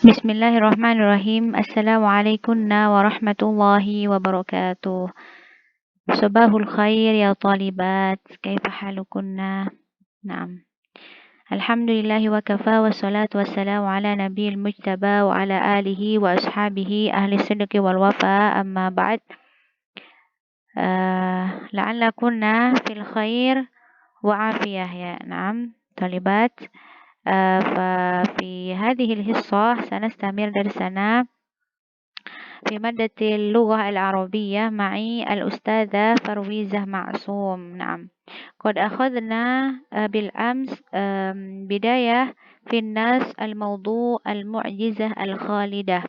Bismillahirrahmanirrahim. Assalamualaikum warahmatullahi wabarakatuh. Sabahul khair ya talibat. Kaifa halukunna? Naam. Alhamdulillahi wa kafa wa salatu wassalamu ala nabiyil mujtaba wa ala alihi wa ashabihi ahli sidqi wal wafa amma ba'd. La'alla kunna fil khair wa afiyah ya. Naam. Talibat. ففي هذه الحصة سنستمر درسنا في مادة اللغة العربية معي الأستاذة فرويزة معصوم. نعم، قد أخذنا بالأمس بداية في الناس الموضوع المعجزة الخالدة،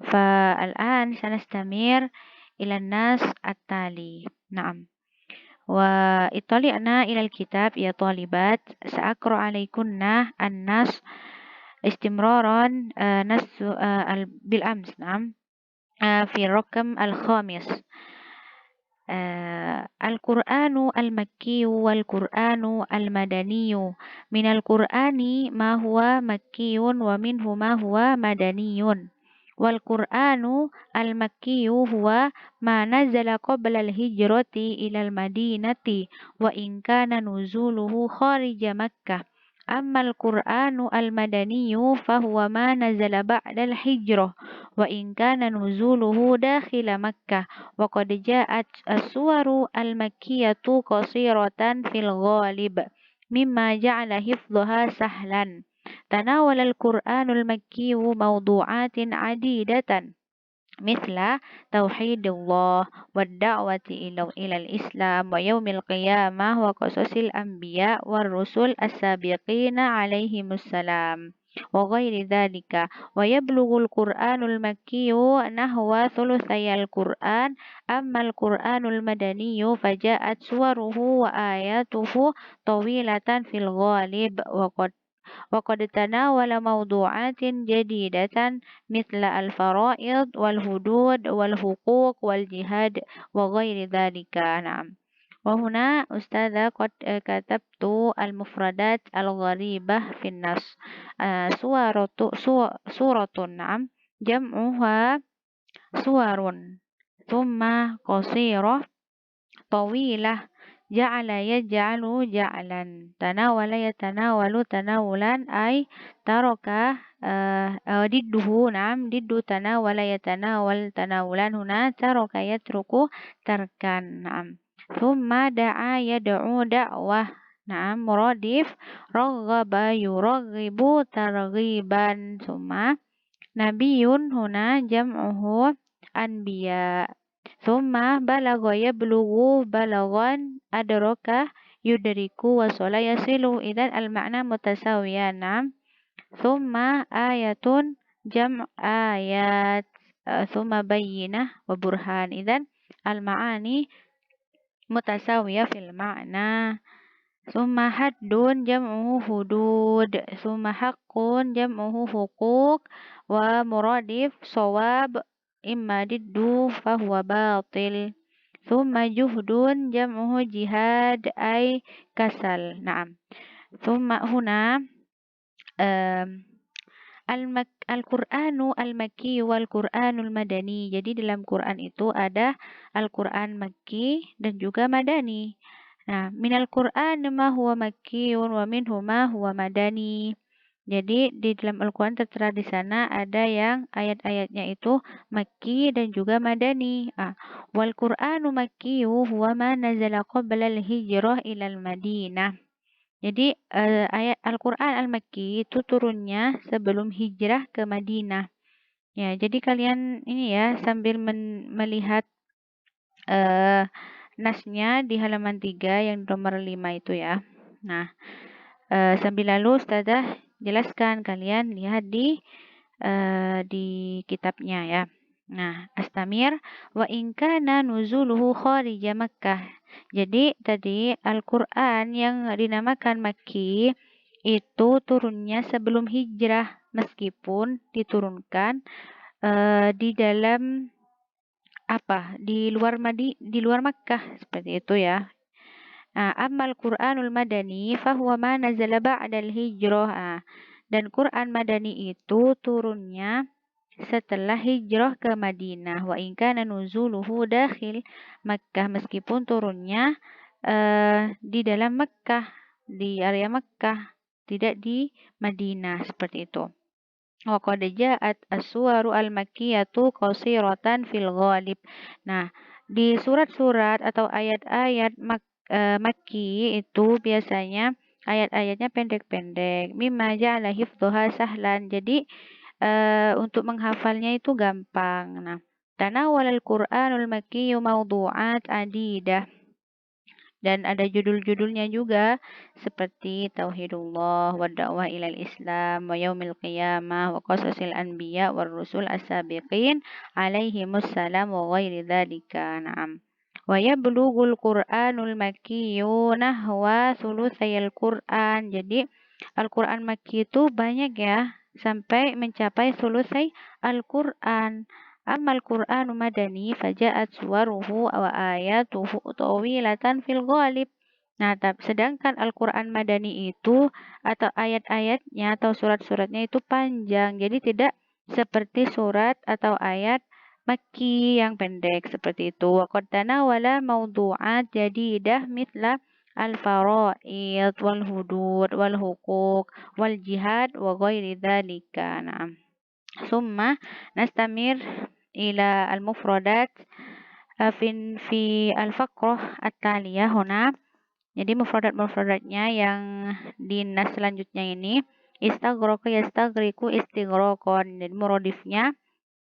فالآن سنستمر إلى الناس التالي. نعم، واطلعنا إلى الكتاب يا طالبات. سأقرأ عليكن النص استمرارا نص بالأمس. نعم، في الرقم الخامس. القرآن المكي والقرآن المدني. من القرآن ما هو مكي ومنه ما هو مدني. والقرآن المكي هو ما نزل قبل الهجرة إلى المدينة وإن كان نزوله خارج مكة. أما القرآن المدني فهو ما نزل بعد الهجرة وإن كان نزوله داخل مكة. وقد جاءت السور المكية قصيرة في الغالب مما جعل حفظها سهلا. تناول القرآن المكي موضوعات عديدة مثل توحيد الله والدعوة إلى الإسلام ويوم القيامة وقصص الأنبياء والرسل السابقين عليهم السلام وغير ذلك. ويبلغ القرآن المكي نحو ثلثي القرآن. أما القرآن المدني فجاءت سوره وآياته طويلة في الغالب وقد تناول موضوعات جديدة مثل الفرائض والحدود والحقوق والجهاد وغير ذلك. نعم، وهنا أستاذة قد كتبت المفردات الغريبة في النص. سورة. نعم، جمعها سور. ثم قصيرة، طويلة، جعل يجعل جعلا، تناول يتناول تناولا، أي ترك ضده. نعم، ضد تناول يتناول تناولا، هنا ترك يترك تركا. نعم، ثم دعا يدعو دعوة. نعم، مرادف رغب يرغب ترغيبا. ثم نبي، هنا جمعه أنبياء. ثم بلغ يبلغ بلغا، أدرك يدرك، وصل يصل، إذا المعنى متساويا. نعم، ثم آية جمع آيات. ثم بينة وبرهان، إذا المعاني متساوية في المعنى. ثم حد جمعه حدود. ثم حق جمعه حقوق. ومرادف صواب إما ضد فهو باطل. ثم جهد جمعه جهاد أي كسل. نعم، ثم هنا Al-Quran al-Makki wal-Quran al-Madani. Jadi dalam Quran itu ada Al-Quran Makki dan juga Madani. Nah, minal Quran ma huwa Makki wa minhu ma huwa Madani. Jadi di dalam Al-Quran tertera di sana ada yang ayat-ayatnya itu Makki dan juga Madani. Wal Qur'anu Makki huwa ma nazala qabla al-hijrah ila al-Madinah. Jadi ayat Al-Quran Al-Makki itu turunnya sebelum hijrah ke Madinah. Ya, jadi kalian ini ya sambil melihat nasnya di halaman 3 yang nomor 5 itu ya. Nah, sambil lalu Ustazah jelaskan, kalian lihat di kitabnya ya. Nah, Astamir wa in kana nuzuluhu kharija Makkah. Jadi tadi Al-Qur'an yang dinamakan Makki itu turunnya sebelum hijrah meskipun diturunkan di dalam di luar Makkah, seperti itu ya. Ammal Qur'anul Madani fahuwa ma nazala ba'dal hijrah. Dan Quran Madani itu turunnya setelah hijrah ke Madinah. Wa in kana nuzuluhu dakhil Makkah, meskipun turunnya di dalam Makkah, di area Makkah, tidak di Madinah, seperti itu. Wa qad ja'at as-suwaru al-makkiyatu qasiratan fil ghalib. Nah, di surat-surat atau ayat-ayat Makki itu biasanya ayat-ayatnya pendek-pendek. Mimma ja'ala hifdhuha sahlan. Jadi untuk menghafalnya itu gampang. Nah, tanawwal al-Qur'anul makkiyyu mawdu'at adidah. Dan ada judul-judulnya juga seperti Tauhidullah wa da'wah ilal Islam wa yaumil qiyamah wa qasasil anbiya war rusul as-sabiqin alaihimus salam wa ghairi dzalika. Na'am. Wa yablughul Qur'anul makkiyyu nahwa thulutsayil Qur'an. Jadi Al-Qur'an Makki itu banyak ya, sampai mencapai thulutsai Al-Qur'an. Amal Qur'anu madani faja'at suwaruhu wa ayatuhu tawilatan fil ghalib. Nah, sedangkan Al-Quran Madani itu atau ayat-ayatnya atau surat-suratnya itu panjang. Jadi tidak seperti surat atau ayat Makki yang pendek seperti itu. Wa qad tanawala mawdu'at jadidah mithla al-fara'id wal hudud wal huquq wal jihad wa ghairi dzalika. Na'am. Summa nastamir ila al-mufradat fi al-faqrah at-taliyah huna. Jadi mufradat-mufradatnya yang di nas selanjutnya ini istaghraqa yastaghriqu istighraqan. Jadi muradifnya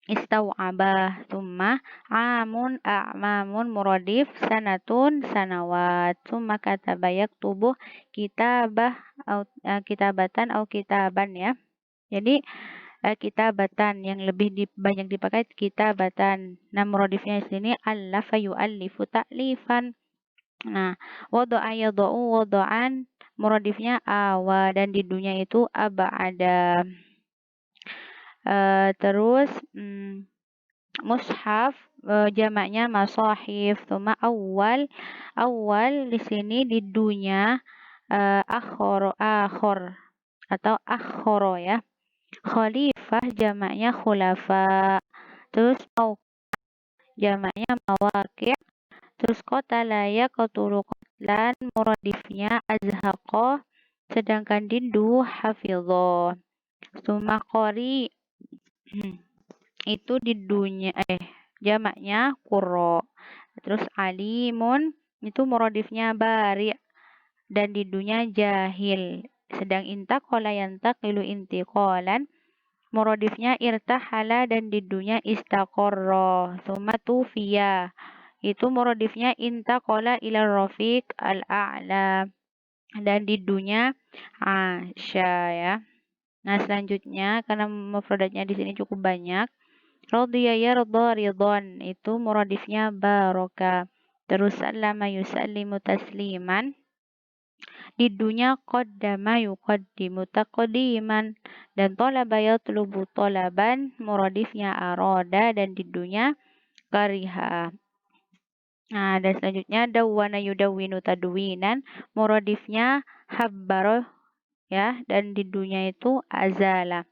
istau'aba, summa amun a'mamun muradif sanatun sanawat, summa kataba yaktubu kitabah au kitabatan au kitaban ya. Jadi kitabatan yang lebih banyak dipakai kitabatan. Nah, muradifnya di sini allafa yu'allifu ta'lifan. Nah, wada'a yada'u wada'an, muradifnya awa, dan di dunia itu aba'ada. Terus mushaf jamaknya masahif. Tuma awal di sini di dunia akhor atau akhoro ya. Khalifah jamaknya khulafa. Terus jamaknya mawaqi'. Terus qatala yaqtulu qatlan, muradifnya azhaqa, sedangkan dindu hafidho. Summa qari itu di dunia jamaknya qurra. Terus alimun itu muradifnya bari' dan di dunia jahil. Sedang intaqala yantaqilu intiqalan, muradifnya irtahala dan didunya istaqarra. Tsumma tufiya. Itu muradifnya intaqala ila rafiq al-a'la dan didunya asya ya. Nah, selanjutnya karena mufradatnya di sini cukup banyak. Radiya yarda ridwan itu muradifnya baraka. Terus sallama yusallimu tasliman. Di dunia qaddama yuqaddimu taqdiman, dan talaba yatlubu talaban, muradifnya arada, dan di dunia kariha. Nah, dan selanjutnya dawwana yudawwinu tadwinan, muradifnya habbaro ya, dan di dunia itu azala.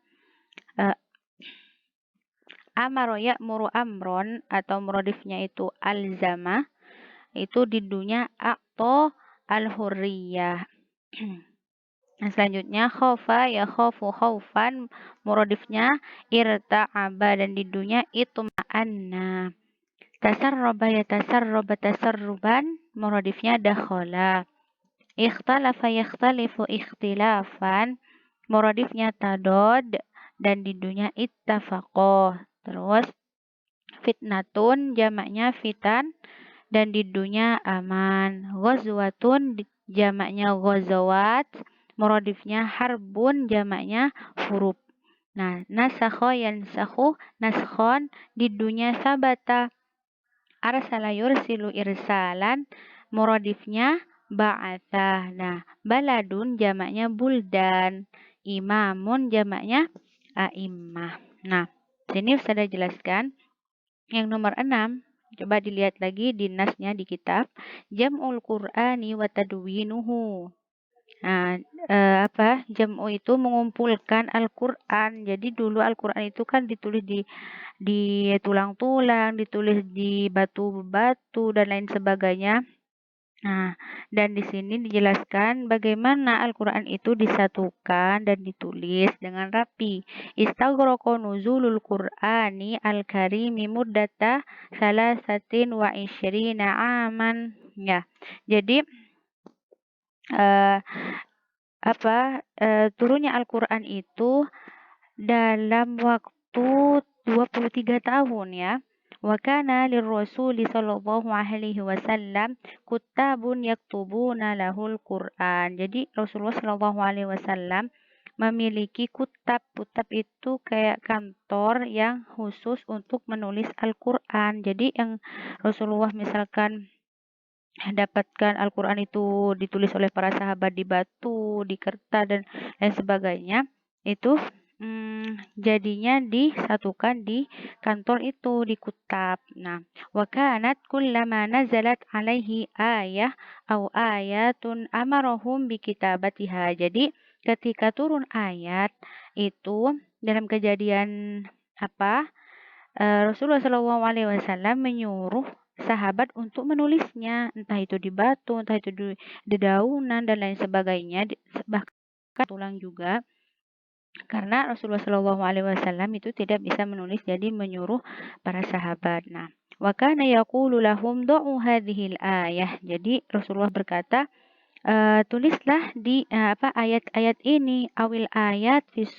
Amaro ya'muru amron atau muradifnya itu alzama, itu di dunia aqto al-hurriyah. Nah, selanjutnya khofa ya khofu khaufan, muradifnya irta'aba dan di dunia itma'anna. Tasarraba ya tasarraba tasarruban, muradifnya dakhala. Ikhtalafa yakhtalifu ikhtilafan, muradifnya tadod dan di dunia ittafaqo. Terus fitnatun jamaknya fitan dan di dunia aman. Ghazwatun jamaknya ghazawat, muradifnya harbun jamaknya huruf. Nah, nasakho yansakhu naskhon di dunia sabata. Arsala yursilu irsalan, muradifnya ba'atha. Nah, baladun jamaknya buldan. Imamun jamaknya a'immah. Nah, sini sudah jelaskan. Yang nomor 6, coba dilihat lagi di nasnya di kitab. Jam'ul Qur'ani wa tadwinuhu. Nah, jam'u itu mengumpulkan Al-Qur'an. Jadi dulu Al-Qur'an itu kan ditulis di tulang-tulang, ditulis di batu-batu dan lain sebagainya. Nah, dan di sini dijelaskan bagaimana Al-Qur'an itu disatukan dan ditulis dengan rapi. Istaghraqa nuzulul Qur'ani al-karimi muddata salasatin wa isyrina aman. Ya. Jadi eh, turunnya Al-Qur'an itu dalam waktu 23 tahun ya. Wa kana lirrasul sallallahu alaihi wasallam kutabun yaktubuna lahul Qur'an. Jadi Rasulullah sallallahu alaihi wasallam memiliki kutab. Kutab itu kayak kantor yang khusus untuk menulis Al-Qur'an. Jadi yang Rasulullah misalkan dapatkan Al-Qur'an itu ditulis oleh para sahabat di batu, di kertas dan lain sebagainya, itu jadinya disatukan di kantor itu, di kutab. Nah, wa kanat kullama nazalat alaihi ayah au ayatun amarahum bi kitabatiha. Jadi ketika turun ayat itu dalam kejadian apa? Rasulullah Shallallahu Alaihi Wasallam menyuruh sahabat untuk menulisnya, entah itu di batu, entah itu di dedaunan dan lain sebagainya, bahkan tulang juga. Karena Rasulullah Shallallahu Alaihi Wasallam itu tidak bisa menulis, jadi menyuruh para sahabat. Nah, wa kana yaqulu lahum du'u hadhil ayah. Jadi Rasulullah berkata, tulislah di ayat-ayat ini, awil ayat fi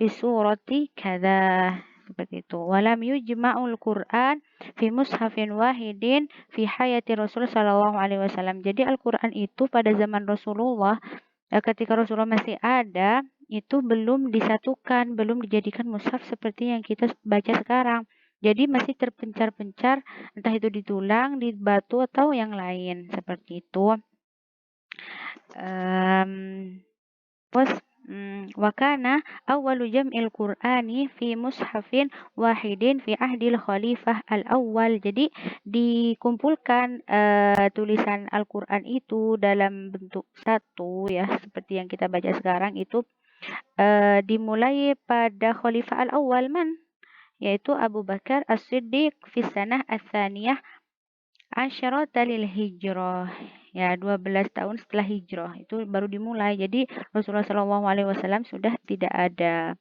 surati kada, seperti itu. Walam yujma'ul Qur'an fi mushafin wahidin fi hayati Rasul sallallahu alaihi wasallam. Jadi Al-Qur'an itu pada zaman Rasulullah, ketika Rasulullah masih ada, itu belum disatukan, belum dijadikan mushaf seperti yang kita baca sekarang. Jadi masih terpencar-pencar, entah itu di tulang, di batu atau yang lain, seperti itu. Terus wa kana awwalu jam'il Qur'ani fi mushafin wahidin fi ahdil khalifah al-awwal. Jadi dikumpulkan tulisan Al-Qur'an itu dalam bentuk satu ya, seperti yang kita baca sekarang itu dimulai pada Khalifah al-awwal yaitu Abu Bakar As-Siddiq fi sanah ats-tsaniyah asyarata lil hijrah. Ya, 12 tahun setelah hijrah itu baru dimulai. Jadi Rasulullah Shallallahu alaihi wasallam sudah tidak ada.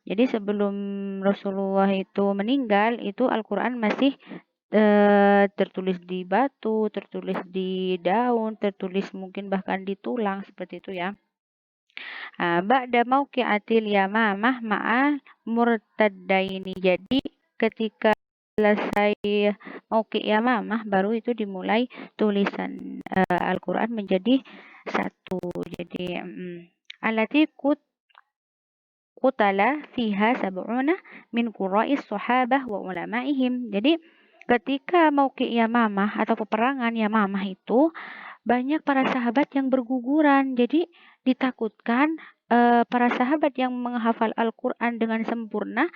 Jadi sebelum Rasulullah itu meninggal, itu Al-Qur'an masih tertulis di batu, tertulis di daun, tertulis mungkin bahkan di tulang, seperti itu ya. Ba'da mauqi'atil Yamamah ma'al murtaddaini. Jadi ketika selesai mauqi' Yamamah baru itu dimulai tulisan Al-Qur'an menjadi satu. Jadi allati qutala fiha sab'una min qurra'is sahabah wa ulama'ihim. Jadi ketika mauqi' Yamamah atau peperangan Yamamah itu banyak para sahabat yang berguguran. Jadi ditakutkan para sahabat yang menghafal Al-Qur'an dengan sempurna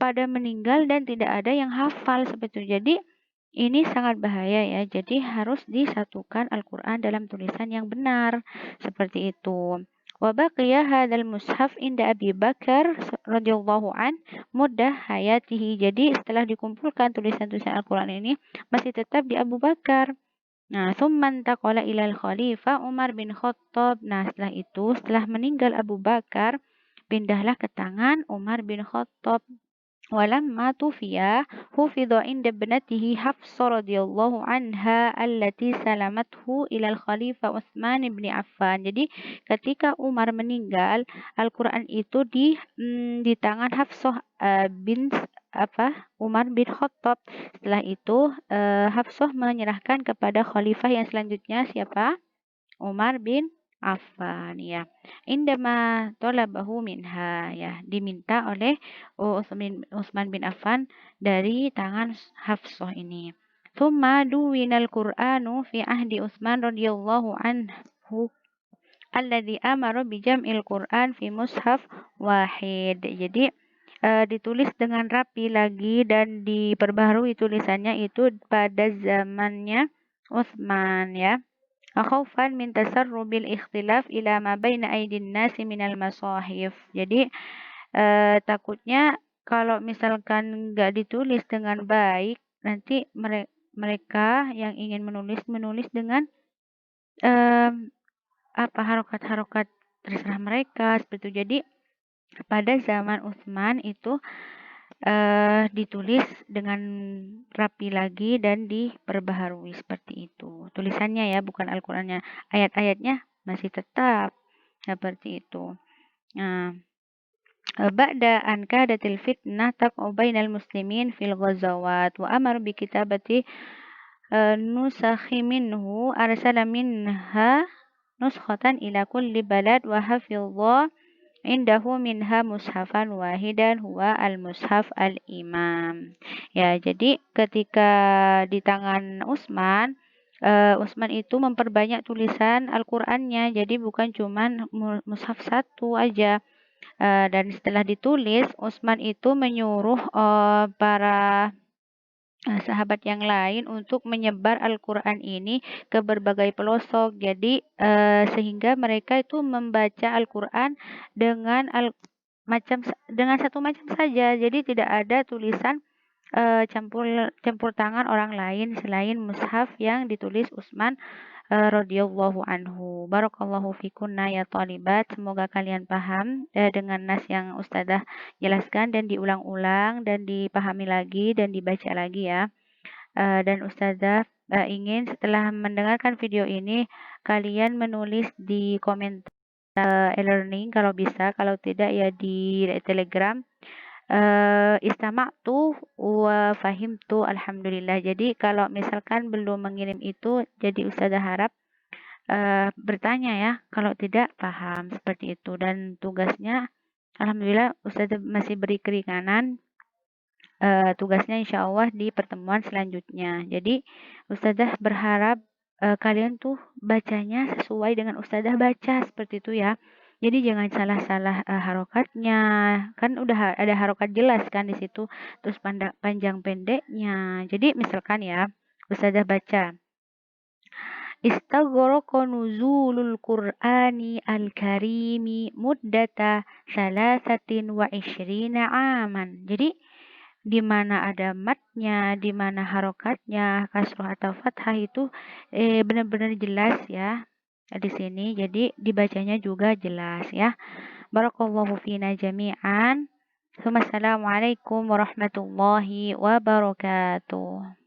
pada meninggal dan tidak ada yang hafal, seperti itu. Jadi ini sangat bahaya ya. Jadi harus disatukan Al-Qur'an dalam tulisan yang benar, seperti itu. Wa baqiya hadzal mushaf inda Abi Bakar radhiyallahu an muddah hayatihi. Jadi setelah dikumpulkan tulisan-tulisan Al-Qur'an ini masih tetap di Abu Bakar. Nah, summan taqala ilal khalifah Umar bin Khattab. Nah, setelah meninggal Abu Bakar, pindahlah ke tangan Umar bin Khattab. Walamma tufiya hufidha inda ibnatihi Hafsah radhiyallahu anha allati salamathu ilal khalifah Utsman bin Affan. Jadi ketika Umar meninggal, Al-Qur'an itu di tangan Hafsah bin Umar bin Khattab. Setelah itu Hafsah menyerahkan kepada khalifah yang selanjutnya, siapa? Umar bin Affan ya. Indama talabahu minha ya, diminta oleh Utsman bin Affan dari tangan Hafsah ini. Tsumma duwinal Qur'anu fi ahdi Utsman radhiyallahu anhu alladhi amara bi jam'il Qur'an fi mushaf wahid. Jadi ditulis dengan rapi lagi dan diperbaharui tulisannya itu pada zamannya Utsman ya. khaufan min tasarrubil ikhtilaf ila ma baina aydin nasi minal masahif. Jadi takutnya kalau misalkan nggak ditulis dengan baik, nanti mereka yang ingin menulis dengan harokat-harokat terserah mereka seperti itu. Jadi pada zaman Utsman itu ditulis dengan rapi lagi dan diperbaharui seperti itu. Tulisannya ya, bukan Al-Qur'annya. Ayat-ayatnya masih tetap seperti itu. Nah, ba'da an kadatil fitnah taqa'u bainal muslimin fil ghazawat wa amar bi kitabati nusakhi minhu arsala minha nuskhatan ila kulli balad wa hafidha indahu minha mushafan wahidan huwa al-mushaf al-imam. Ya, jadi ketika di tangan Utsman, Utsman itu memperbanyak tulisan Al-Qur'annya. Jadi bukan cuman mushaf satu aja. Dan setelah ditulis, Utsman itu menyuruh para sahabat yang lain untuk menyebar Al-Qur'an ini ke berbagai pelosok. Jadi sehingga mereka itu membaca Al-Qur'an dengan dengan satu macam saja. Jadi tidak ada tulisan campur tangan orang lain selain mushaf yang ditulis Utsman radhiyallahu anhu. Barakallahu fikunna ya thalibat. Semoga kalian paham dengan nas yang Ustazah jelaskan dan diulang-ulang dan dipahami lagi dan dibaca lagi ya. Dan Ustazah ingin setelah mendengarkan video ini kalian menulis di komentar e-learning kalau bisa, kalau tidak ya di Telegram. Istama'tu wa fahimtu alhamdulillah. Jadi kalau misalkan belum mengirim itu, jadi Ustazah harap bertanya ya, kalau tidak paham seperti itu. Dan tugasnya alhamdulillah Ustazah masih beri keringanan, tugasnya insya Allah di pertemuan selanjutnya. Jadi Ustazah berharap kalian tuh bacanya sesuai dengan Ustazah baca seperti itu ya. Jadi jangan salah-salah harokatnya. Kan udah ada harokat jelas kan di situ. Terus panjang pendeknya. Jadi misalkan ya, Ustazah baca Istaghraqa nuzulul Qur'ani al-karimi muddata salasatin wa ishrina aman. Jadi di mana ada matnya, di mana harokatnya, kasroh atau fathah itu benar-benar jelas ya di sini. Jadi dibacanya juga jelas ya. Barakallahu fina jami'an. Assalamualaikum warahmatullahi wabarakatuh.